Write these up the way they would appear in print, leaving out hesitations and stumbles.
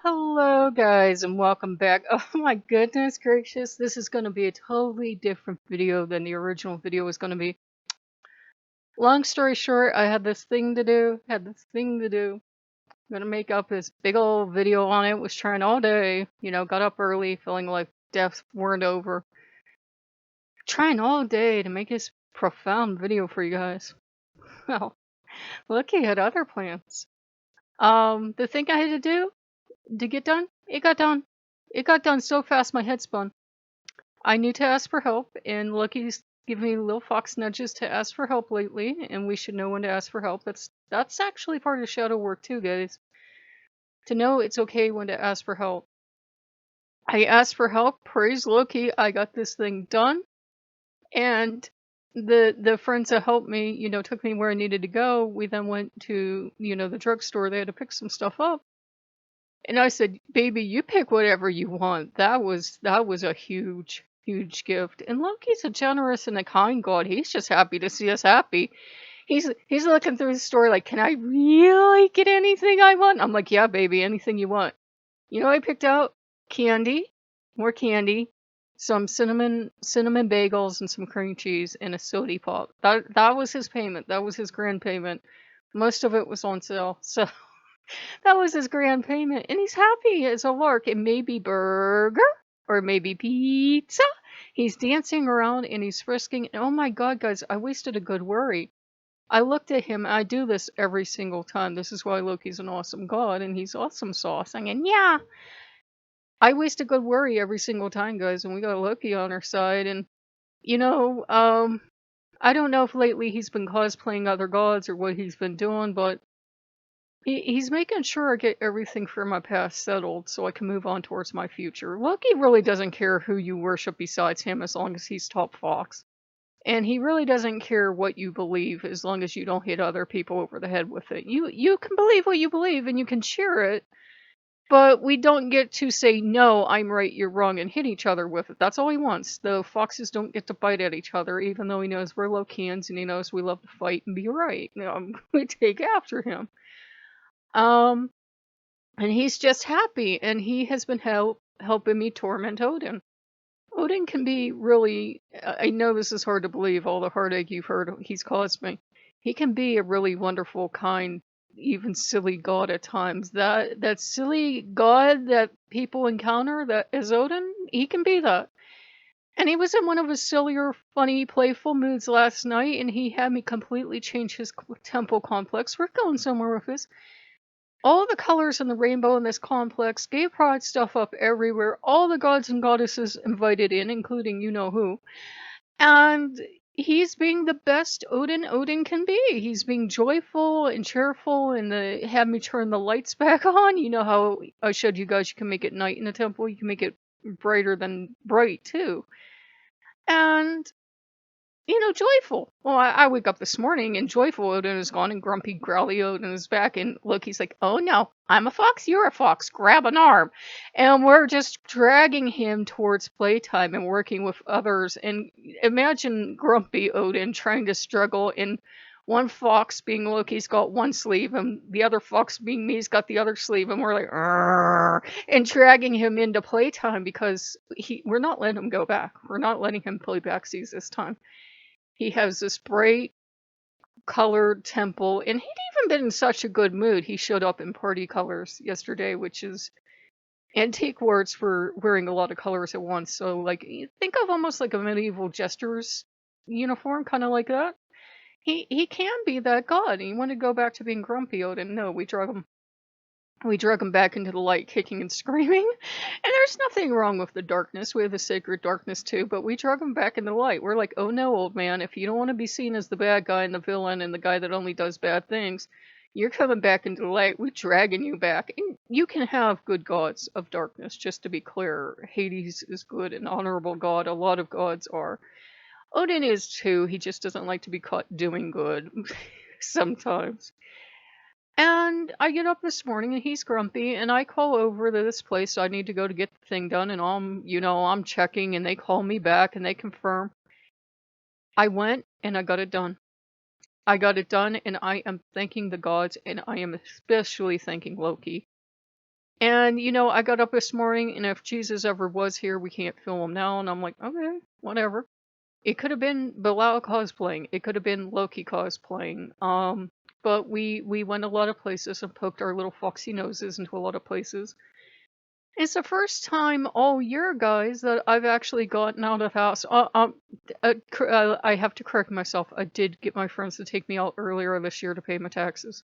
Hello, guys, and welcome back. Oh my goodness gracious, this is going to be a totally different video than the original video was going to be. Long story short, I had this thing to do, I'm going to make up this big old video on it, was trying all day, got up early, feeling like death weren't over. Trying all day to make this profound video for you guys. Well, Loki had other plans. The thing I had to do to get done, it got done. It got done so fast my head spun. I need to ask for help, and Loki's giving me little fox nudges to ask for help lately, and we should know when to ask for help. That's actually part of shadow work too, guys. To know it's okay when to ask for help. I asked for help, praise Loki, I got this thing done, and the friends that helped me, took me where I needed to go. We then went to, the drugstore. They had to pick some stuff up. And I said, "Baby, you pick whatever you want." That was a huge, huge gift. And Loki's a generous and a kind God. He's just happy to see us happy. He's looking through the store like, "Can I really get anything I want?" I'm like, "Yeah, baby, anything you want." I picked out candy, more candy, some cinnamon bagels and some cream cheese and a soda pop. That was his payment. That was his grand payment. Most of it was on sale. So that was his grand payment, and he's happy as a lark. It may be burger or maybe pizza. He's dancing around and he's frisking. And oh my God, guys, I wasted a good worry. I looked at him. I do this every single time. This is why Loki's an awesome god, and he's awesome sauce. And yeah, I waste a good worry every single time, guys. And we got Loki on our side, and you know, um, I don't know if lately he's been cosplaying other gods or what he's been doing, but he's making sure I get everything from my past settled so I can move on towards my future. Loki really doesn't care who you worship besides him as long as he's top fox. And he really doesn't care what you believe as long as you don't hit other people over the head with it. You can believe what you believe and you can share it, but we don't get to say, "No, I'm right, you're wrong," and hit each other with it. That's all he wants. The foxes don't get to bite at each other, even though he knows we're Lokeans and he knows we love to fight and be right. We take after him. Um, And he's just happy, and he has been helping me torment Odin. Odin can be really, I know this is hard to believe, all the heartache you've heard he's caused me. He can be a really wonderful, kind, even silly god at times. That silly god that people encounter that is Odin, he can be that. And he was in one of his sillier, funny, playful moods last night, and he had me completely change his temple complex. We're going somewhere with this. All the colors in the rainbow in this complex, gay pride stuff up everywhere, all the gods and goddesses invited in, including you know who. And he's being the best Odin can be. He's being joyful and cheerful, and had me turn the lights back on. You know how I showed you guys you can make it night in the temple, you can make it brighter than bright too. And joyful. Well, I wake up this morning and joyful Odin is gone and grumpy, growly Odin is back. And Loki's like, "Oh no, I'm a fox, you're a fox, grab an arm." And we're just dragging him towards playtime and working with others. And imagine grumpy Odin trying to struggle, and one fox being Loki's got one sleeve, and the other fox being me's got the other sleeve. And we're like, "Arr," and dragging him into playtime because we're not letting him go back. We're not letting him play backsies this time. He has this bright colored temple, and he'd even been in such a good mood. He showed up in party colors yesterday, which is antique words for wearing a lot of colors at once. So, like, you think of almost like a medieval jester's uniform, kind of like that. He can be that god. And he wanted to go back to being grumpy Odin. No, we drug him back into the light, kicking and screaming. And there's nothing wrong with the darkness. We have the sacred darkness too, but we drug him back into the light. We're like, "Oh no, old man, if you don't want to be seen as the bad guy and the villain and the guy that only does bad things, you're coming back into the light. We're dragging you back." And you can have good gods of darkness, just to be clear. Hades is good, an honorable god. A lot of gods are. Odin is too. He just doesn't like to be caught doing good sometimes. And I get up this morning and he's grumpy, and I call over to this place I need to go to get the thing done, and I'm checking, and they call me back and they confirm. I went and I got it done. I got it done, and I am thanking the gods, and I am especially thanking Loki. And, I got up this morning, and if Jesus ever was here, we can't film him now. And I'm like, okay, whatever. It could have been Bilal cosplaying. It could have been Loki cosplaying. But we went a lot of places and poked our little foxy noses into a lot of places. It's the first time all year, guys, that I've actually gotten out of the house. I have to correct myself. I did get my friends to take me out earlier this year to pay my taxes.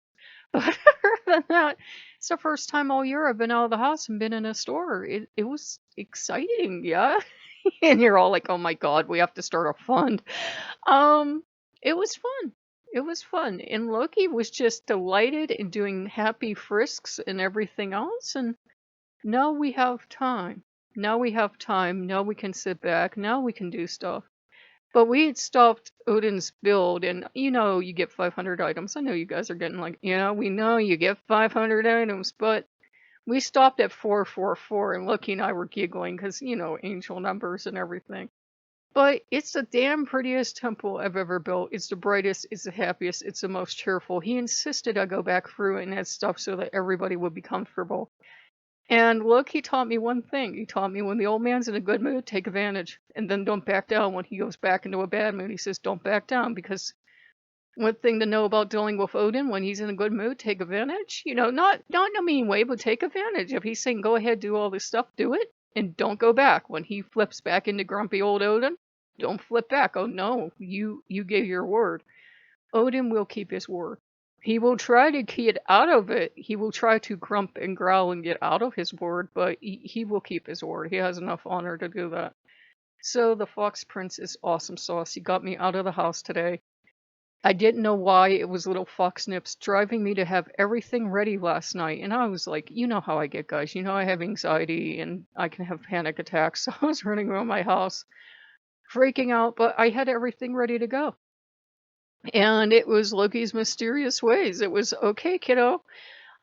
But other than that, it's the first time all year I've been out of the house and been in a store. It was exciting, yeah. And you're all like, "Oh my God, we have to start a fund." Um, it was fun. It was fun, and Loki was just delighted and doing happy frisks and everything else. And now we have time. Now we have time. Now we can sit back. Now we can do stuff. But we had stopped Odin's build, and you get 500 items. I know you guys are getting like, yeah, we know you get 500 items, but we stopped at 444, and Loki and I were giggling because, angel numbers and everything. But it's the damn prettiest temple I've ever built. It's the brightest, it's the happiest, it's the most cheerful. He insisted I go back through it and add stuff so that everybody would be comfortable. And look, he taught me one thing. He taught me when the old man's in a good mood, take advantage. And then don't back down when he goes back into a bad mood. He says, don't back down, because one thing to know about dealing with Odin, when he's in a good mood, take advantage. Not in a mean way, but take advantage. If he's saying, go ahead, do all this stuff, do it. And don't go back. When he flips back into grumpy old Odin, don't flip back. Oh no, you gave your word. Odin will keep his word. He will try to get out of it. He will try to grump and growl and get out of his word, but he will keep his word. He has enough honor to do that. So the Fox Prince is awesome sauce. He got me out of the house today. I didn't know why it was little fox nips driving me to have everything ready last night. And I was like, you know how I get, guys. You know I have anxiety and I can have panic attacks. So I was running around my house, freaking out, but I had everything ready to go. And it was Loki's mysterious ways. It was, okay, kiddo,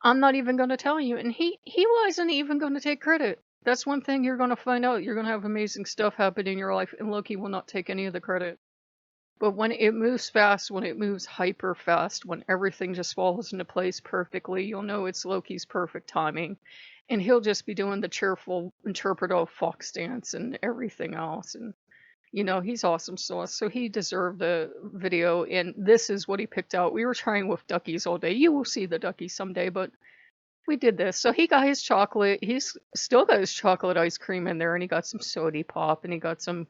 I'm not even going to tell you. And he wasn't even going to take credit. That's one thing you're going to find out. You're going to have amazing stuff happen in your life, and Loki will not take any of the credit. But when it moves fast, when it moves hyper fast, when everything just falls into place perfectly, you'll know it's Loki's perfect timing. And he'll just be doing the cheerful interpretive fox dance and everything else. And he's awesome sauce, so he deserved the video, and this is what he picked out. We were trying with duckies all day. You will see the duckies someday, but we did this. So he got his chocolate. He's still got his chocolate ice cream in there, and he got some sody pop, and he got some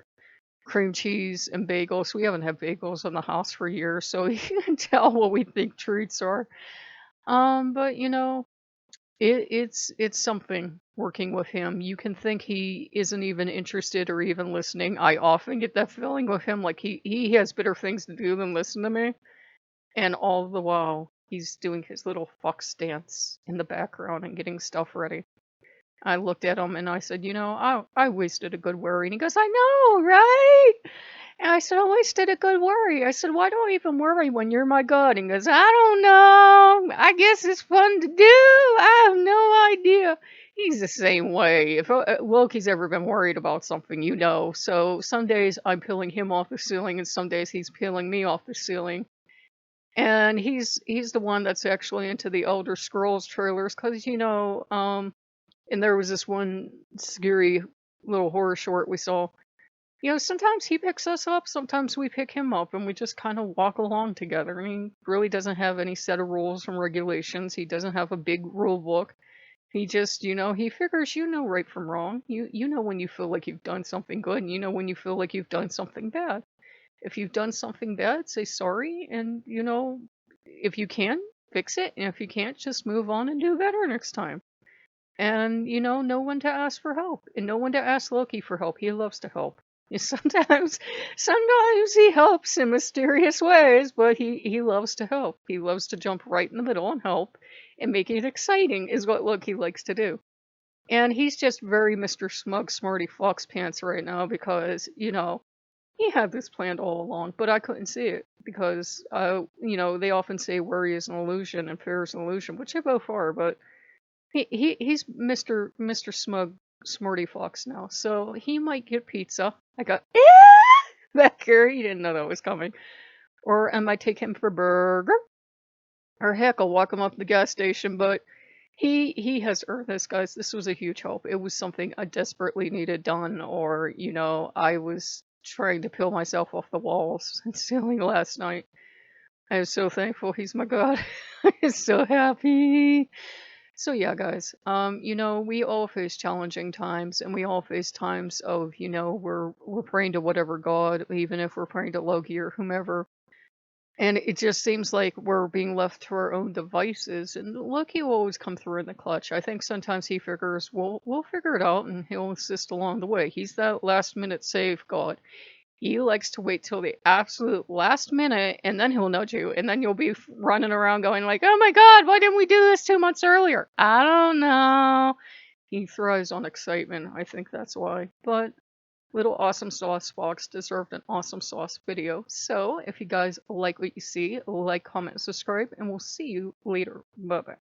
cream cheese and bagels. We haven't had bagels in the house for years, so he can tell what we think treats are. But it's something working with him. You can think he isn't even interested or even listening. I often get that feeling with him, like he has better things to do than listen to me. And all the while, he's doing his little fox dance in the background and getting stuff ready. I looked at him and I said, I wasted a good worry. And he goes, I know, right? And I said, I wasted a good worry. I said, why do I even worry when you're my God? And he goes, I don't know. I guess it's fun to do. I have no idea. He's the same way. If Loki's ever been worried about something, So some days I'm peeling him off the ceiling, and some days he's peeling me off the ceiling. And he's the one that's actually into the Elder Scrolls trailers, because and there was this one scary little horror short we saw. Sometimes he picks us up, sometimes we pick him up, and we just kind of walk along together. I mean, he really doesn't have any set of rules and regulations. He doesn't have a big rule book. He just, he figures right from wrong. You know when you feel like you've done something good, and you know when you feel like you've done something bad. If you've done something bad, say sorry, and, if you can, fix it, and if you can't, just move on and do better next time. And, know when to ask for help, and know when to ask Loki for help. He loves to help. Sometimes he helps in mysterious ways, but he loves to help. He loves to jump right in the middle and help, and make it exciting is what Loki likes to do. And he's just very Mr. Smug Smarty Fox Pants right now because, he had this planned all along, but I couldn't see it because, they often say worry is an illusion and fear is an illusion, which they both are, but he's Mr. Smug Smarty Fox now, so he might get pizza. I got back here. He didn't know that was coming. Or I might take him for a burger. Or heck, I'll walk him up to the gas station. But He has earned this, guys. This was a huge help. It was something I desperately needed done, or I was trying to peel myself off the walls and ceiling last night. I was so thankful he's my god. I'm so happy. So yeah, guys. We all face challenging times, and we all face times of, we're praying to whatever god, even if we're praying to Loki or whomever. And it just seems like we're being left to our own devices. And Loki will always come through in the clutch. I think sometimes he figures we'll figure it out, and he'll assist along the way. He's that last minute save god. He likes to wait till the absolute last minute, and then he'll nudge you, and then you'll be running around going like, "Oh my God, why didn't we do this 2 months earlier?" I don't know. He thrives on excitement. I think that's why. But Little Awesome Sauce Fox deserved an awesome sauce video. So if you guys like what you see, like, comment, subscribe, and we'll see you later. Bye bye.